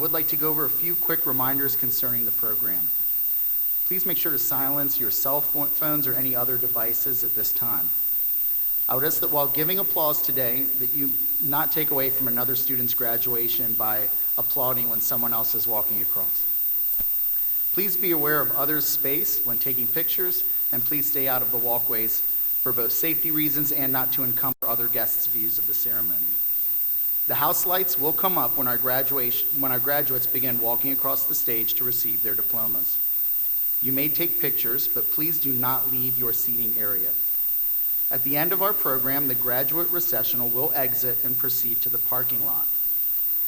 I would like to go over a few quick reminders concerning the program. Please make sure to silence your cell phones or any other devices at this time. I would ask that while giving applause today, that you not take away from another student's graduation by applauding when someone else is walking across. Please be aware of others' space when taking pictures, and please stay out of the walkways for both safety reasons and not to encumber other guests' views of the ceremony. The house lights will come up when our graduates begin walking across the stage to receive their diplomas. You may take pictures, but please do not leave your seating area. At the end of our program, the graduate recessional will exit and proceed to the parking lot.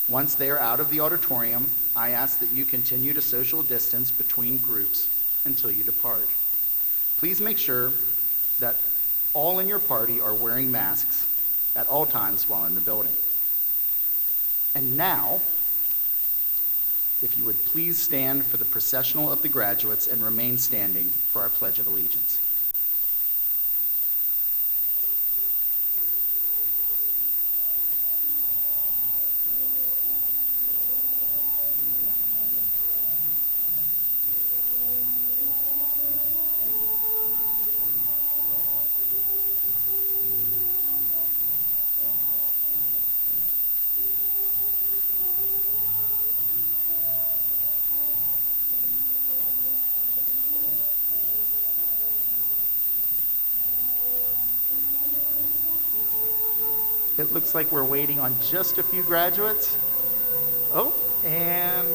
Once they are out of the auditorium, I ask that you continue to social distance between groups until you depart. Please make sure that all in your party are wearing masks at all times while in the building. And now, if you would please stand for the processional of the graduates and remain standing for our Pledge of Allegiance. It looks like we're waiting on just a few graduates. Oh, and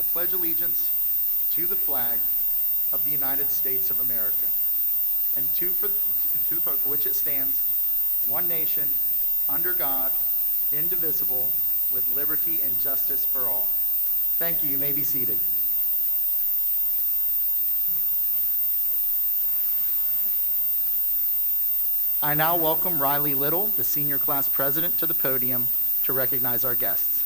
I pledge allegiance to the flag of the United States of America and to the republic for which it stands, one nation, under God, indivisible, with liberty and justice for all. Thank you. You may be seated. I now welcome Riley Little, the senior class president, to the podium to recognize our guests.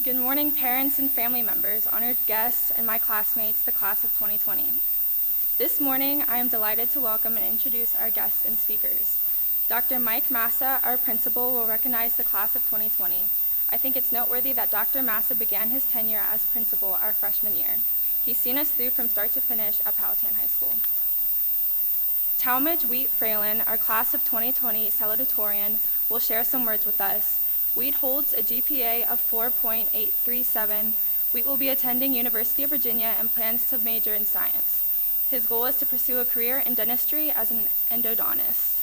Good morning, parents and family members, honored guests, and my classmates, the class of 2020. This morning, I am delighted to welcome and introduce our guests and speakers. Dr. Mike Massa, our principal, will recognize the class of 2020. I think it's noteworthy that Dr. Massa began his tenure as principal our freshman year. He's seen us through from start to finish at Powhatan High School. Talmadge Wheat Fralin, our class of 2020 salutatorian, will share some words with us. Wheat holds a GPA of 4.837. Wheat will be attending University of Virginia and plans to major in science. His goal is to pursue a career in dentistry as an endodontist.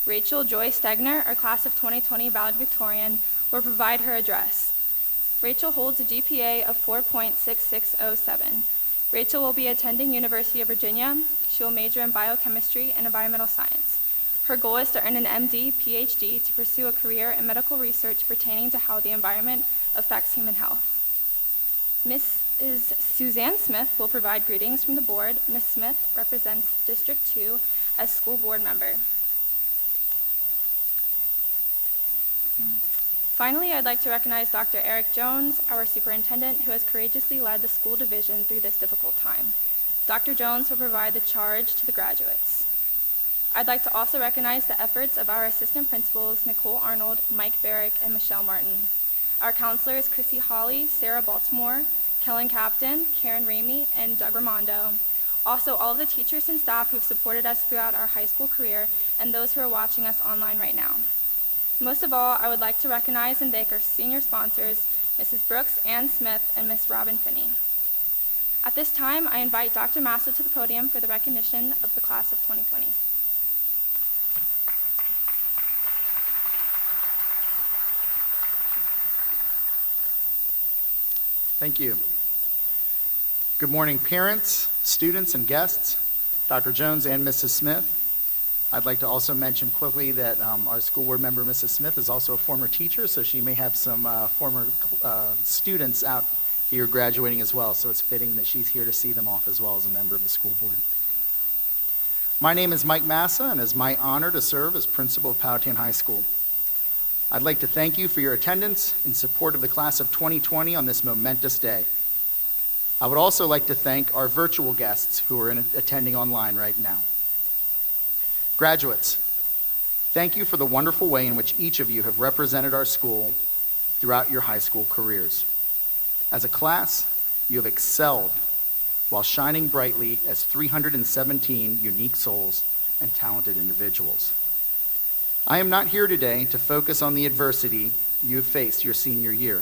Rachel Joy Stegner, our class of 2020 valedictorian, will provide her address. Rachel holds a GPA of 4.6607. Rachel will be attending University of Virginia. She will major in biochemistry and environmental science. Her goal is to earn an MD, PhD to pursue a career in medical research pertaining to how the environment affects human health. Mrs. Suzanne Smith will provide greetings from the board. Ms. Smith represents District 2 as school board member. Finally, I'd like to recognize Dr. Eric Jones, our superintendent, who has courageously led the school division through this difficult time. Dr. Jones will provide the charge to the graduates. I'd like to also recognize the efforts of our assistant principals, Nicole Arnold, Mike Barrick, and Michelle Martin. Our counselors, Chrissy Hawley, Sarah Baltimore, Kellen Captain, Karen Ramey, and Doug Ramondo. Also, all of the teachers and staff who've supported us throughout our high school career, and those who are watching us online right now. Most of all, I would like to recognize and thank our senior sponsors, Mrs. Brooks, Ann Smith, and Ms. Robin Finney. At this time, I invite Dr. Massa to the podium for the recognition of the class of 2020. Thank you. Good morning, parents, students, and guests, Dr. Jones and Mrs. Smith. I'd like to also mention quickly that our school board member, Mrs. Smith, is also a former teacher, so she may have some former students out here graduating as well, so it's fitting that she's here to see them off as well as a member of the school board. My name is Mike Massa, and it's my honor to serve as principal of Powhatan High School. I'd like to thank you for your attendance in support of the class of 2020 on this momentous day. I would also like to thank our virtual guests who are attending online right now. Graduates, thank you for the wonderful way in which each of you have represented our school throughout your high school careers. As a class, you have excelled while shining brightly as 317 unique souls and talented individuals. I am not here today to focus on the adversity you have faced your senior year,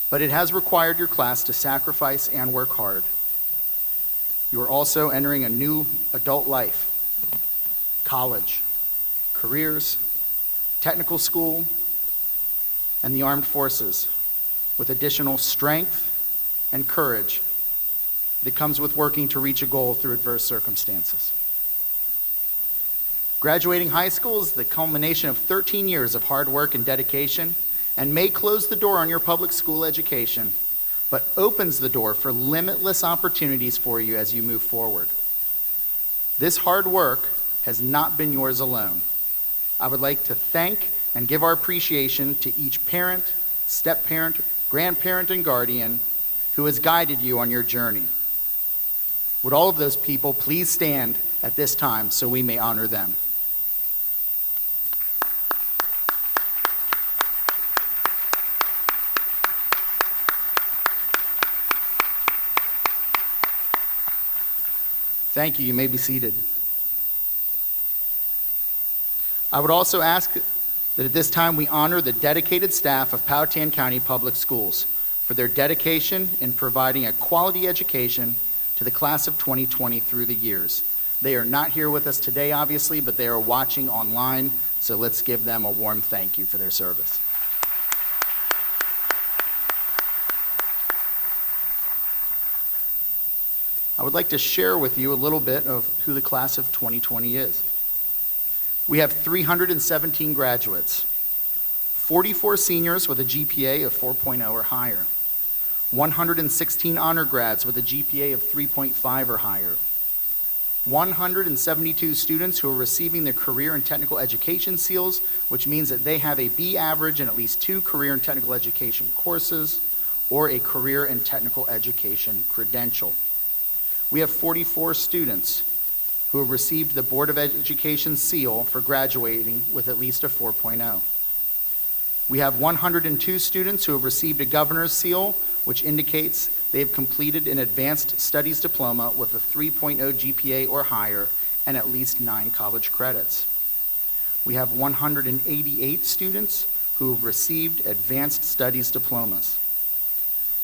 but it has required your class to sacrifice and work hard. You are also entering a new adult life. College, careers, technical school, and the armed forces, with additional strength and courage that comes with working to reach a goal through adverse circumstances. Graduating high school is the culmination of 13 years of hard work and dedication, and may close the door on your public school education, but opens the door for limitless opportunities for you as you move forward. This hard work has not been yours alone. I would like to thank and give our appreciation to each parent, step-parent, grandparent, and guardian who has guided you on your journey. Would all of those people please stand at this time so we may honor them? Thank you. You may be seated. I would also ask that at this time we honor the dedicated staff of Powhatan County Public Schools for their dedication in providing a quality education to the class of 2020 through the years. They are not here with us today, obviously, but they are watching online, so let's give them a warm thank you for their service. I would like to share with you a little bit of who the class of 2020 is. We have 317 graduates, 44 seniors with a GPA of 4.0 or higher, 116 honor grads with a GPA of 3.5 or higher, 172 students who are receiving their career and technical education seals, which means that they have a B average in at least 2 career and technical education courses or a career and technical education credential. We have 44 students who have received the Board of Education seal for graduating with at least a 4.0. We have 102 students who have received a governor's seal, which indicates they have completed an advanced studies diploma with a 3.0 GPA or higher and at least 9 college credits. We have 188 students who have received advanced studies diplomas.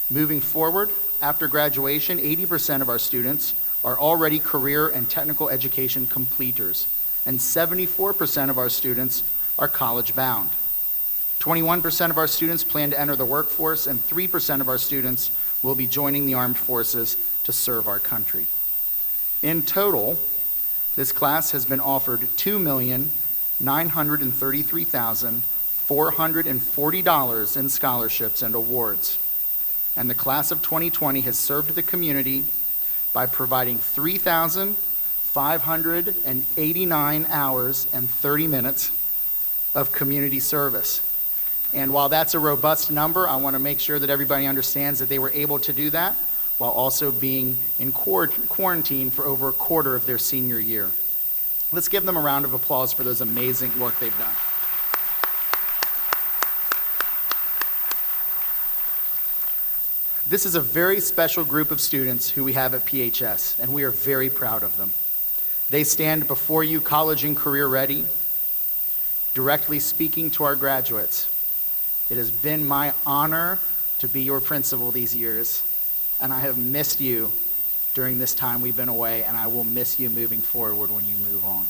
Moving forward, after graduation, 80% of our students are already career and technical education completers, and 74% of our students are college bound. 21% of our students plan to enter the workforce, and 3% of our students will be joining the armed forces to serve our country. In total, this class has been offered $2,933,440 in scholarships and awards. And the class of 2020 has served the community by providing 3,589 hours and 30 minutes of community service. And while that's a robust number, I want to make sure that everybody understands that they were able to do that while also being in quarantine for over a quarter of their senior year. Let's give them a round of applause for those amazing work they've done. This is a very special group of students who we have at PHS, and we are very proud of them. They stand before you college and career ready, directly speaking to our graduates. It has been my honor to be your principal these years, and I have missed you during this time we've been away, and I will miss you moving forward when you move on.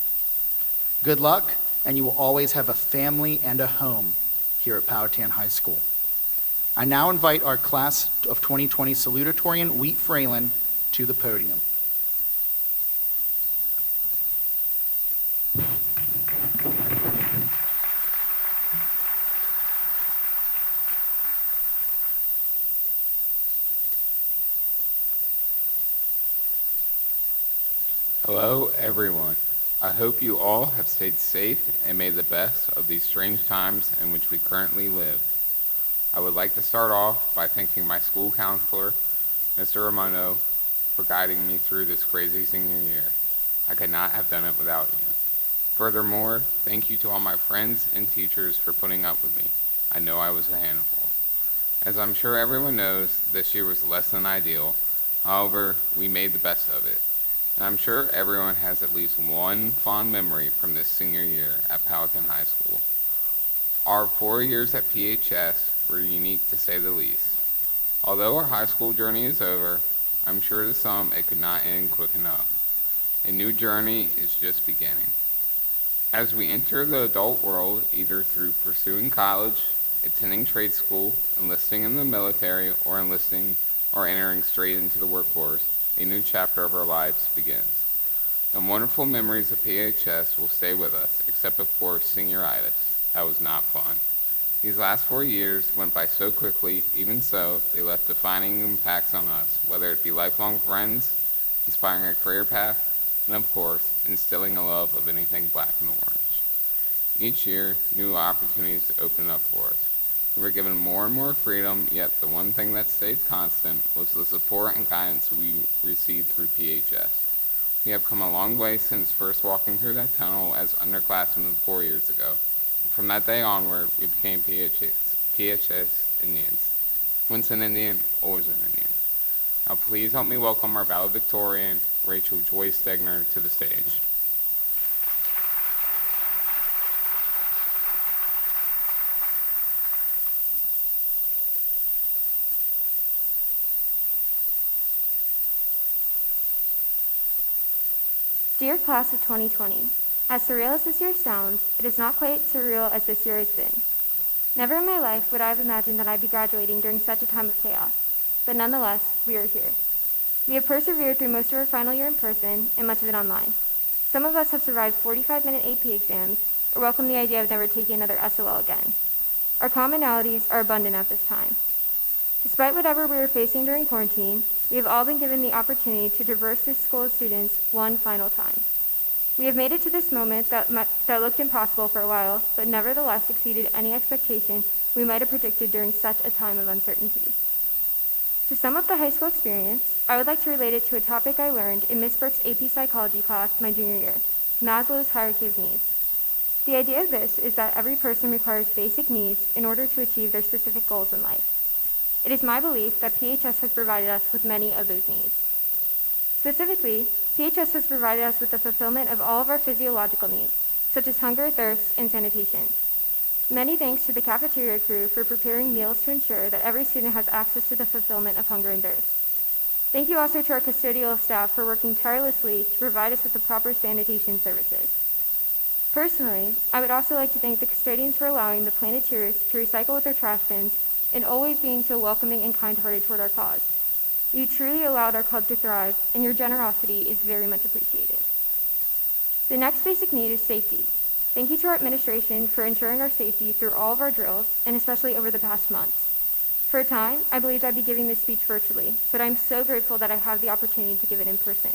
Good luck, and you will always have a family and a home here at Powhatan High School. I now invite our class of 2020 salutatorian, Wheat Fralin, to the podium. Hello, everyone. I hope you all have stayed safe and made the best of these strange times in which we currently live. I would like to start off by thanking my school counselor, Mr. Romano, for guiding me through this crazy senior year. I could not have done it without you. Furthermore, thank you to all my friends and teachers for putting up with me. I know I was a handful. As I'm sure everyone knows, this year was less than ideal. However, we made the best of it. And I'm sure everyone has at least one fond memory from this senior year at Powhatan High School. Our 4 years at PHS were unique to say the least. Although our high school journey is over, I'm sure to some it could not end quick enough. A new journey is just beginning. As we enter the adult world, either through pursuing college, attending trade school, enlisting in the military, or entering straight into the workforce, a new chapter of our lives begins. The wonderful memories of PHS will stay with us, except of course senioritis. That was not fun. These last 4 years went by so quickly. Even so, they left defining impacts on us, whether it be lifelong friends, inspiring a career path, and of course, instilling a love of anything black and orange. Each year, new opportunities opened up for us. We were given more and more freedom, yet the one thing that stayed constant was the support and guidance we received through PHS. We have come a long way since first walking through that tunnel as underclassmen 4 years ago. From that day onward, we became PHS Indians. Once an Indian, always an Indian. Now please help me welcome our valedictorian, Rachel Joy Stegner, to the stage. Dear Class of 2020, as surreal as this year sounds, it is not quite surreal as this year has been. Never in my life would I have imagined that I'd be graduating during such a time of chaos, but nonetheless, we are here. We have persevered through most of our final year in person and much of it online. Some of us have survived 45-minute AP exams or welcomed the idea of never taking another SOL again. Our commonalities are abundant at this time. Despite whatever we were facing during quarantine, we have all been given the opportunity to traverse this school of students one final time. We have made it to this moment that looked impossible for a while, but nevertheless exceeded any expectation we might have predicted during such a time of uncertainty. To sum up the high school experience, I would like to relate it to a topic I learned in Miss Brooks' AP Psychology class my junior year, Maslow's hierarchy of needs. The idea of this is that every person requires basic needs in order to achieve their specific goals in life. It is my belief that PHS has provided us with many of those needs. Specifically, PHS has provided us with the fulfillment of all of our physiological needs, such as hunger, thirst, and sanitation. Many thanks to the cafeteria crew for preparing meals to ensure that every student has access to the fulfillment of hunger and thirst. Thank you also to our custodial staff for working tirelessly to provide us with the proper sanitation services. Personally, I would also like to thank the custodians for allowing the Planeteers to recycle with their trash bins and always being so welcoming and kind-hearted toward our cause. You truly allowed our club to thrive, and your generosity is very much appreciated. The next basic need is safety. Thank you to our administration for ensuring our safety through all of our drills, and especially over the past months. For a time, I believed I'd be giving this speech virtually, but I'm so grateful that I have the opportunity to give it in person.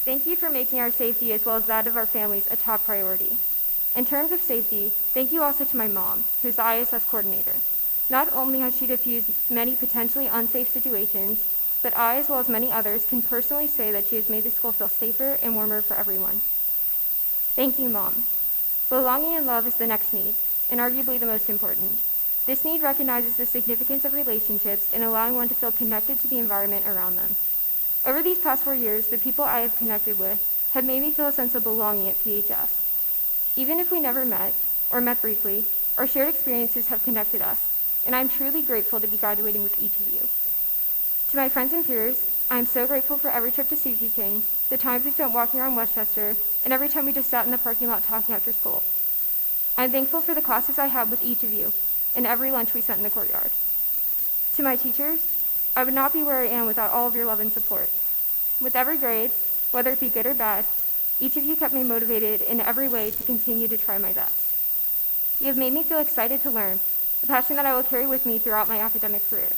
Thank you for making our safety as well as that of our families a top priority. In terms of safety, thank you also to my mom, who's the ISS coordinator. Not only has she diffused many potentially unsafe situations, but I, as well as many others, can personally say that she has made the school feel safer and warmer for everyone. Thank you, Mom. Belonging and love is the next need, and arguably the most important. This need recognizes the significance of relationships and allowing one to feel connected to the environment around them. Over these past 4 years, the people I have connected with have made me feel a sense of belonging at PHS. Even if we never met, or met briefly, our shared experiences have connected us, and I'm truly grateful to be graduating with each of you. To my friends and peers, I am so grateful for every trip to Sushi King, the times we spent walking around Westchester, and every time we just sat in the parking lot talking after school. I'm thankful for the classes I had with each of you, and every lunch we spent in the courtyard. To my teachers, I would not be where I am without all of your love and support. With every grade, whether it be good or bad, each of you kept me motivated in every way to continue to try my best. You have made me feel excited to learn, a passion that I will carry with me throughout my academic career.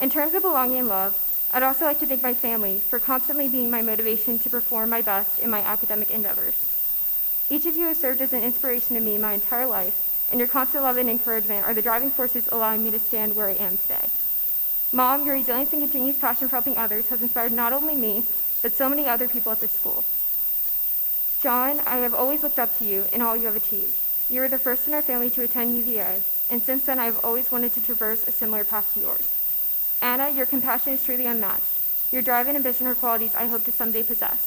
In terms of belonging and love, I'd also like to thank my family for constantly being my motivation to perform my best in my academic endeavors. Each of you has served as an inspiration to me my entire life, and your constant love and encouragement are the driving forces allowing me to stand where I am today. Mom, your resilience and continuous passion for helping others has inspired not only me, but so many other people at this school. John, I have always looked up to you and all you have achieved. You were the first in our family to attend UVA, and since then I have always wanted to traverse a similar path to yours. Anna, your compassion is truly unmatched. Your drive and ambition are qualities I hope to someday possess.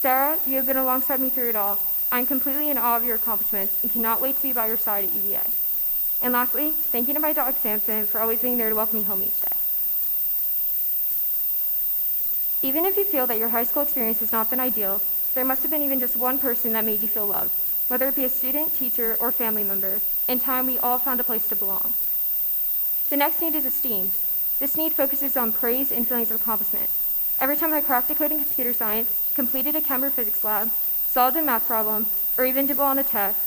Sarah, you have been alongside me through it all. I am completely in awe of your accomplishments and cannot wait to be by your side at UVA. And lastly, thank you to my dog Samson for always being there to welcome me home each day. Even if you feel that your high school experience has not been ideal, there must have been even just one person that made you feel loved, whether it be a student, teacher, or family member. In time, we all found a place to belong. The next need is esteem. This need focuses on praise and feelings of accomplishment. Every time I cracked a code in computer science, completed a chem or physics lab, solved a math problem, or even did well on a test,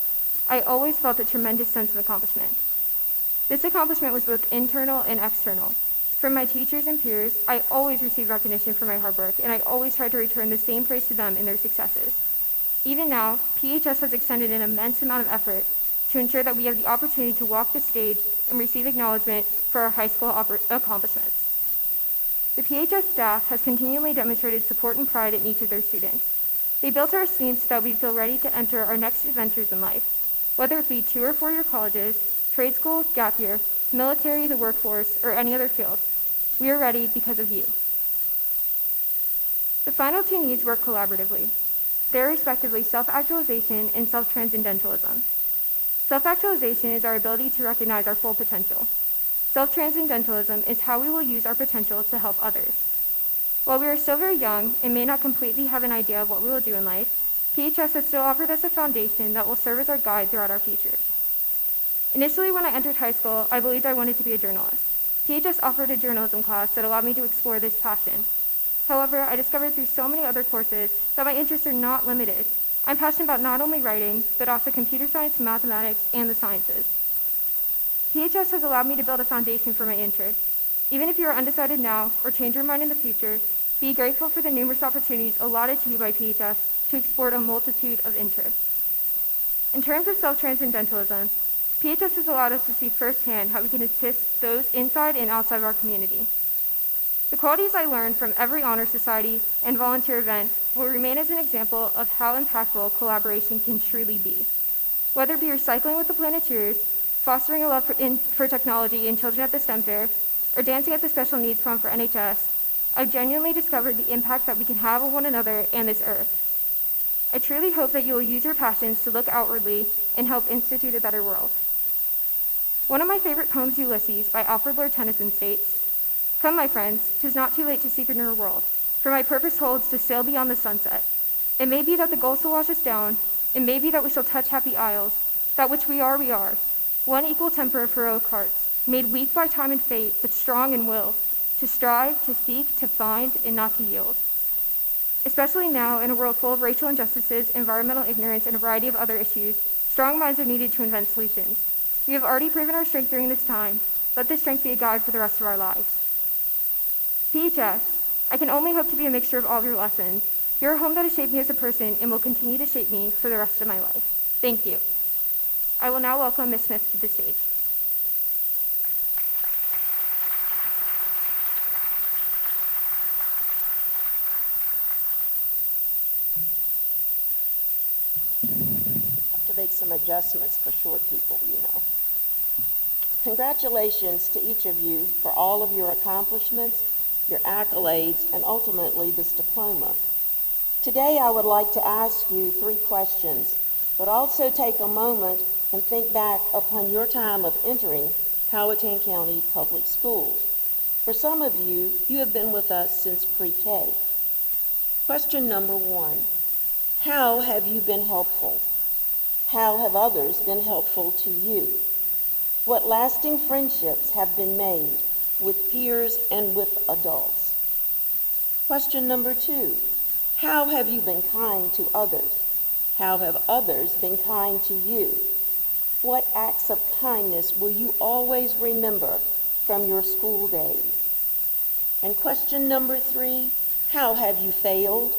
I always felt a tremendous sense of accomplishment. This accomplishment was both internal and external. From my teachers and peers, I always received recognition for my hard work, and I always tried to return the same praise to them in their successes. Even now, PHS has extended an immense amount of effort to ensure that we have the opportunity to walk the stage and receive acknowledgement for our high school accomplishments. The PHS staff has continually demonstrated support and pride in each of their students. They built our esteem so that we feel ready to enter our next adventures in life, whether it be 2 or 4 year colleges, trade school, gap year, military, the workforce, or any other field. We are ready because of you. The final 2 needs work collaboratively. They are respectively self-actualization and self-transcendentalism. Self-actualization is our ability to recognize our full potential. Self-transcendentalism is how we will use our potential to help others. While we are still very young and may not completely have an idea of what we will do in life, PHS has still offered us a foundation that will serve as our guide throughout our futures. Initially, when I entered high school, I believed I wanted to be a journalist. PHS offered a journalism class that allowed me to explore this passion. However, I discovered through so many other courses that my interests are not limited. I'm passionate about not only writing, but also computer science, mathematics, and the sciences. PHS has allowed me to build a foundation for my interests. Even if you are undecided now or change your mind in the future, be grateful for the numerous opportunities allotted to you by PHS to explore a multitude of interests. In terms of self-transcendentalism, PHS has allowed us to see firsthand how we can assist those inside and outside of our community. The qualities I learned from every honor society and volunteer event will remain as an example of how impactful collaboration can truly be. Whether it be recycling with the Planeteers, fostering a love for technology in children at the STEM fair, or dancing at the special needs prom for NHS, I've genuinely discovered the impact that we can have on one another and this earth. I truly hope that you will use your passions to look outwardly and help institute a better world. One of my favorite poems, Ulysses, by Alfred Lord Tennyson states, "Come, my friends, 'tis not too late to seek a newer world, for my purpose holds to sail beyond the sunset. It may be that the gulfs will wash us down, it may be that we shall touch happy isles, that which we are, one equal temper of heroic hearts, made weak by time and fate, but strong in will, to strive, to seek, to find, and not to yield." Especially now, in a world full of racial injustices, environmental ignorance, and a variety of other issues, strong minds are needed to invent solutions. We have already proven our strength during this time. Let this strength be a guide for the rest of our lives. PHS, I can only hope to be a mixture of all of your lessons. You're a home that has shaped me as a person and will continue to shape me for the rest of my life. Thank you. I will now welcome Ms. Smith to the stage. To make some adjustments for short people, you know. Congratulations to each of you for all of your accomplishments, your accolades, and ultimately this diploma. Today I would like to ask you 3 questions, but also take a moment and think back upon your time of entering Powhatan County Public Schools. For some of you, you have been with us since pre-K. Question number 1, how have you been helpful? How have others been helpful to you? What lasting friendships have been made with peers and with adults? Question number 2, how have you been kind to others? How have others been kind to you? What acts of kindness will you always remember from your school days? And question number 3, how have you failed?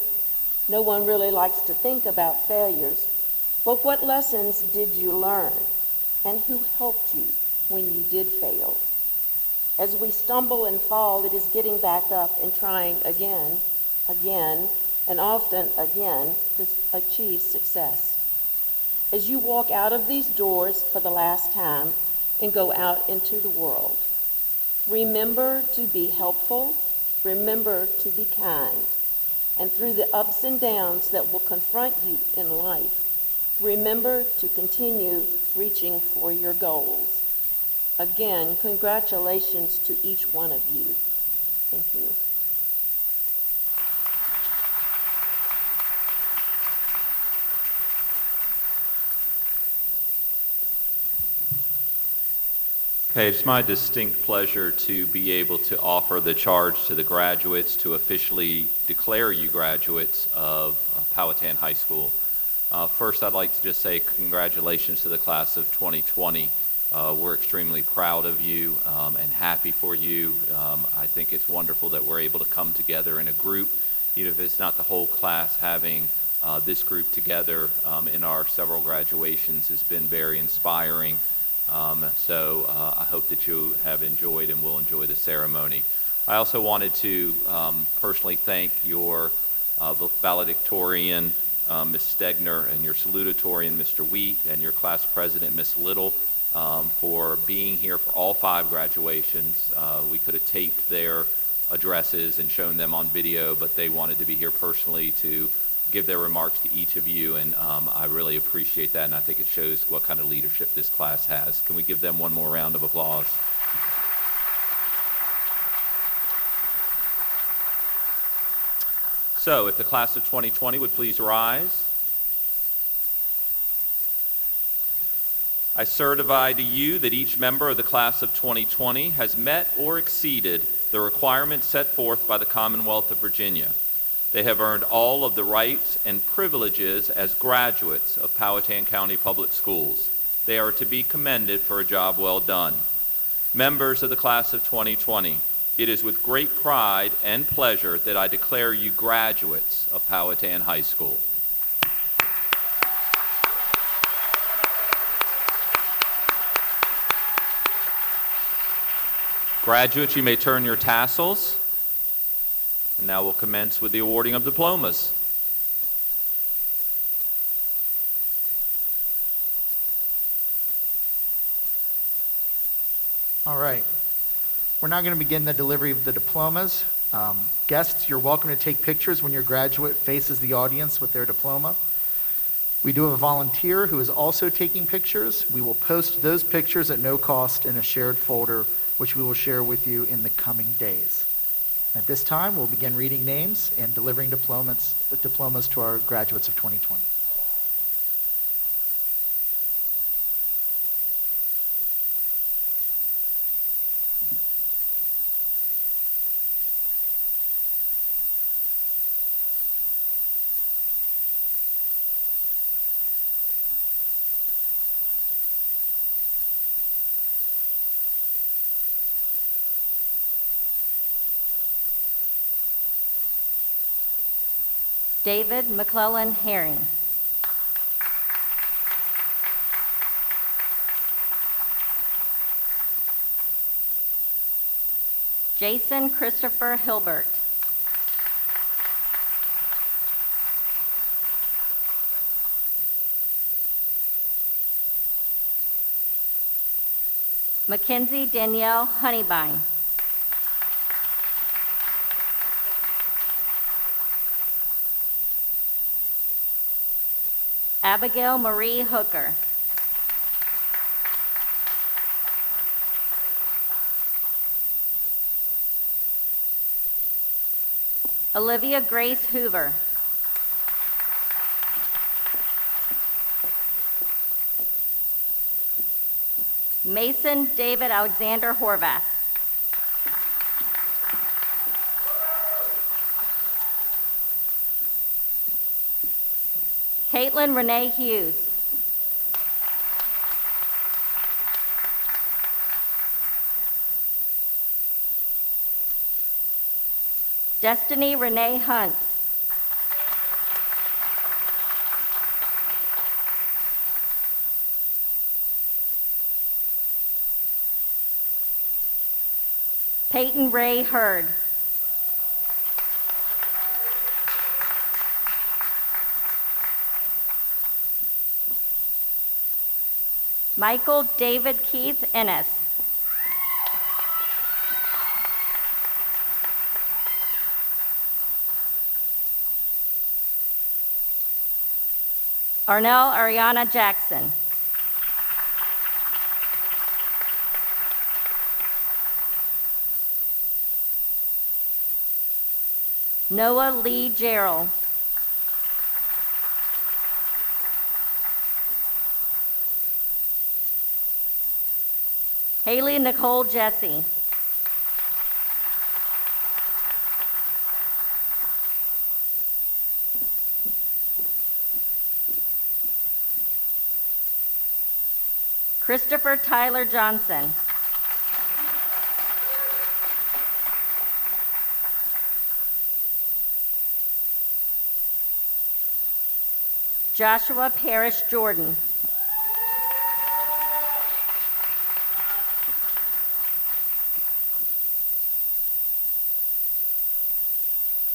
No one really likes to think about failures, but what lessons did you learn, and who helped you when you did fail? As we stumble and fall, it is getting back up and trying again, and often again to achieve success. As you walk out of these doors for the last time and go out into the world, remember to be helpful, remember to be kind, and through the ups and downs that will confront you in life, remember to continue reaching for your goals. Again, congratulations to each one of you. Thank you. Okay, it's my distinct pleasure to be able to offer the charge to the graduates to officially declare you graduates of Powhatan High School. First, I'd like to just say congratulations to the class of 2020. We're extremely proud of you and happy for you. I think it's wonderful that we're able to come together in a group, even if it's not the whole class. Having this group together in our several graduations has been very inspiring. So I hope that you have enjoyed and will enjoy the ceremony. I also wanted to personally thank your valedictorian, Ms. Stegner, and your salutatorian, Mr. Wheat, and your class president, Ms. Little, for being here for all 5 graduations. We could have taped their addresses and shown them on video, but they wanted to be here personally to give their remarks to each of you, and I really appreciate that, and I think it shows what kind of leadership this class has. Can we give them one more round of applause? So, if the class of 2020 would please rise. I certify to you that each member of the class of 2020 has met or exceeded the requirements set forth by the Commonwealth of Virginia. They have earned all of the rights and privileges as graduates of Powhatan County Public Schools. They are to be commended for a job well done. Members of the class of 2020, it is with great pride and pleasure that I declare you graduates of Powhatan High School. Graduates, you may turn your tassels. And now we'll commence with the awarding of diplomas. All right. We're now going to begin the delivery of the diplomas. Guests, you're welcome to take pictures when your graduate faces the audience with their diploma. We do have a volunteer who is also taking pictures. We will post those pictures at no cost in a shared folder, which we will share with you in the coming days. At this time, we'll begin reading names and delivering diplomas to our graduates of 2020. David McClellan Herring. Jason Christopher Hilbert. Mackenzie Danielle Honeybine. Abigail Marie Hooker. Olivia Grace Hoover. Mason David Alexander Horvath. Caitlin Renee Hughes. Destiny Renee Hunt. Peyton Ray Hurd. Michael David Keith Ennis. Arnell Ariana Jackson. Noah Lee Gerald. Haley Nicole Jesse. Christopher Tyler Johnson. Joshua Parrish Jordan.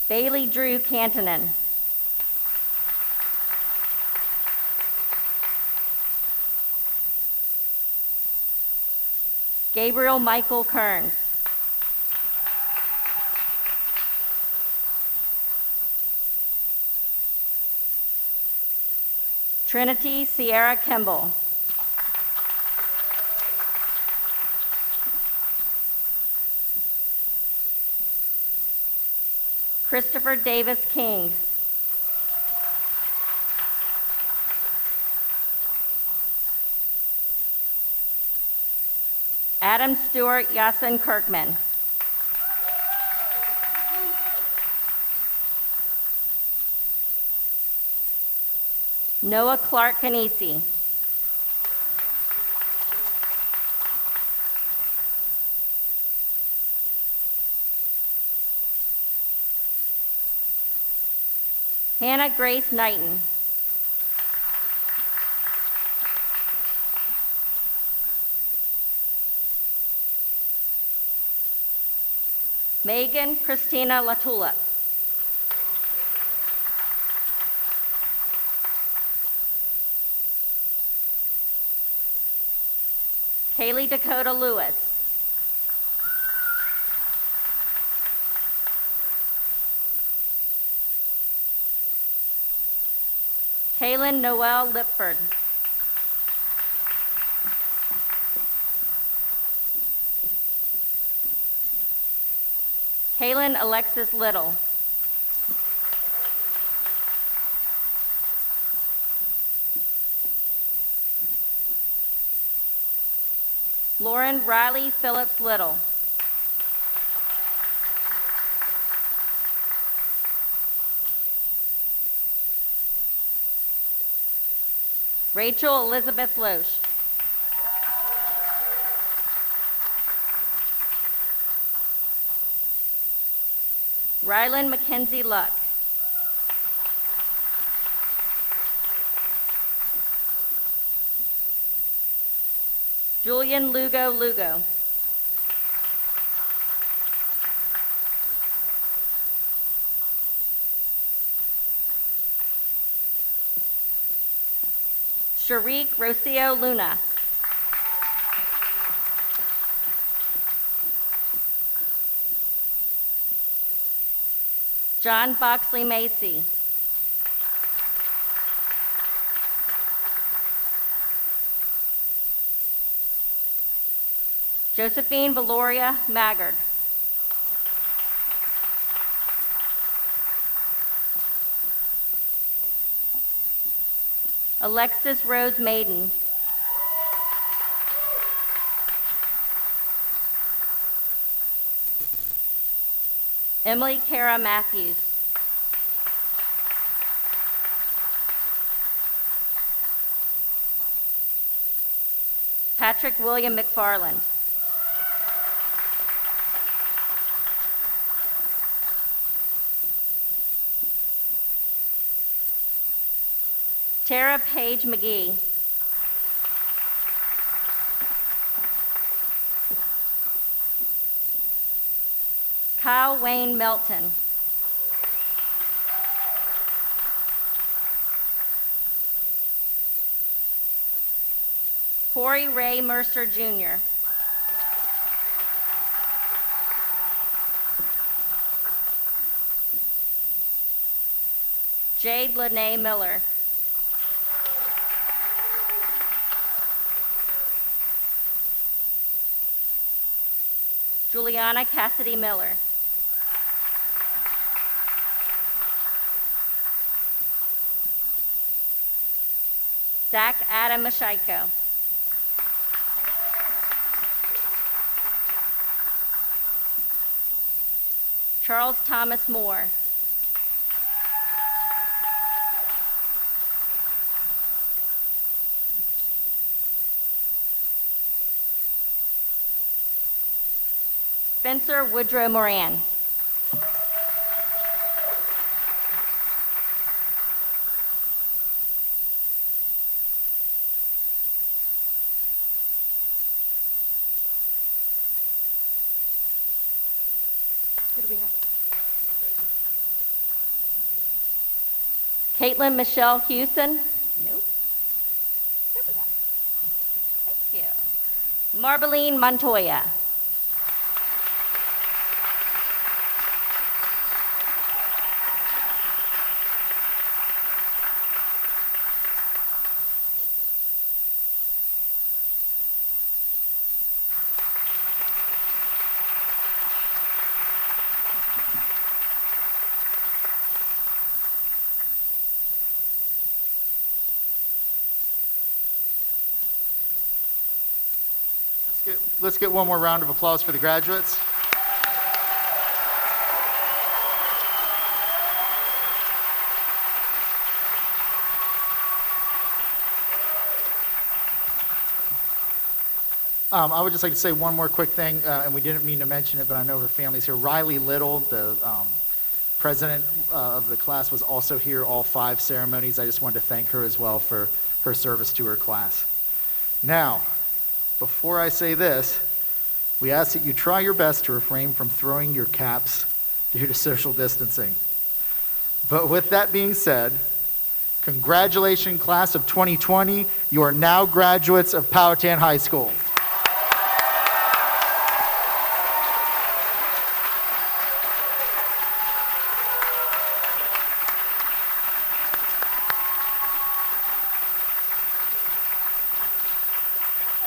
Bailey Drew Cantonen. Gabriel Michael Kearns. Trinity Sierra Kimball. Christopher Davis King. Adam Stewart Yasin Kirkman. Noah Clark Canisi. Hannah Grace Knighton. Megan Christina Latulip. Kaylee Dakota Lewis. Kaylin Noel Lipford. Kaylin Alexis Little. Lauren Riley Phillips Little. Rachel Elizabeth Loesch. Rylan Mackenzie Luck. Julian Lugo Lugo. Sharik Rocio Luna. John Boxley Macy. Josephine Valoria Maggard. Alexis Rose Maiden. Emily Cara Matthews. Patrick William McFarland. Tara Page McGee. Kyle Wayne Melton. Corey Ray Mercer Jr. Jade Lene Miller. Juliana Cassidy Miller. Zach Adam Mashiko. Charles Thomas Moore. Spencer Woodrow Moran. Who do we have? Caitlin Michelle Hewson. Nope. There we go. Thank you. Marbeline Montoya. Let's get one more round of applause for the graduates. I would just like to say one more quick thing, and we didn't mean to mention it, but I know her family's here. Riley Little, the president of the class, was also here all 5 ceremonies. I just wanted to thank her as well for her service to her class. Now, before I say this, We ask that you try your best to refrain from throwing your caps due to social distancing. But with that being said, congratulations, class of 2020. You are now graduates of Powhatan High School.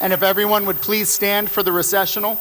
And if everyone would please stand for the recessional.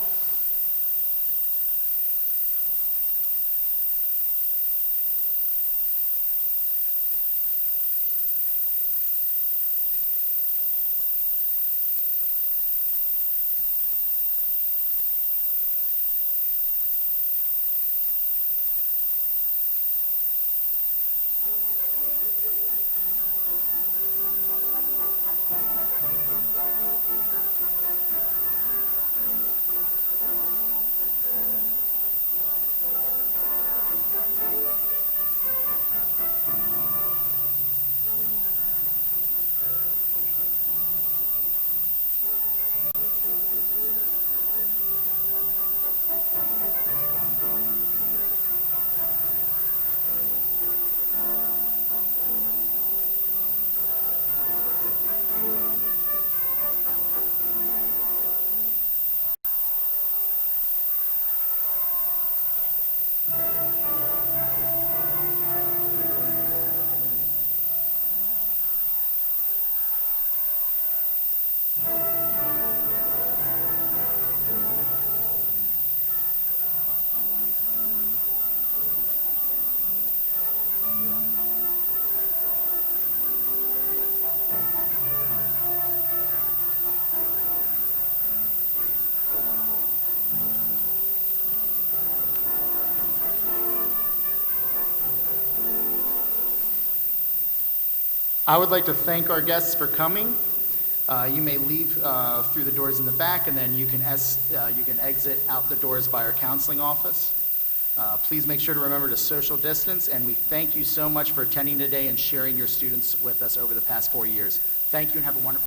I would like to thank our guests for coming. You may leave through the doors in the back, and then you can exit out the doors by our counseling office. Please make sure to remember to social distance, and we thank you so much for attending today and sharing your students with us over the past 4 years. Thank you and have a wonderful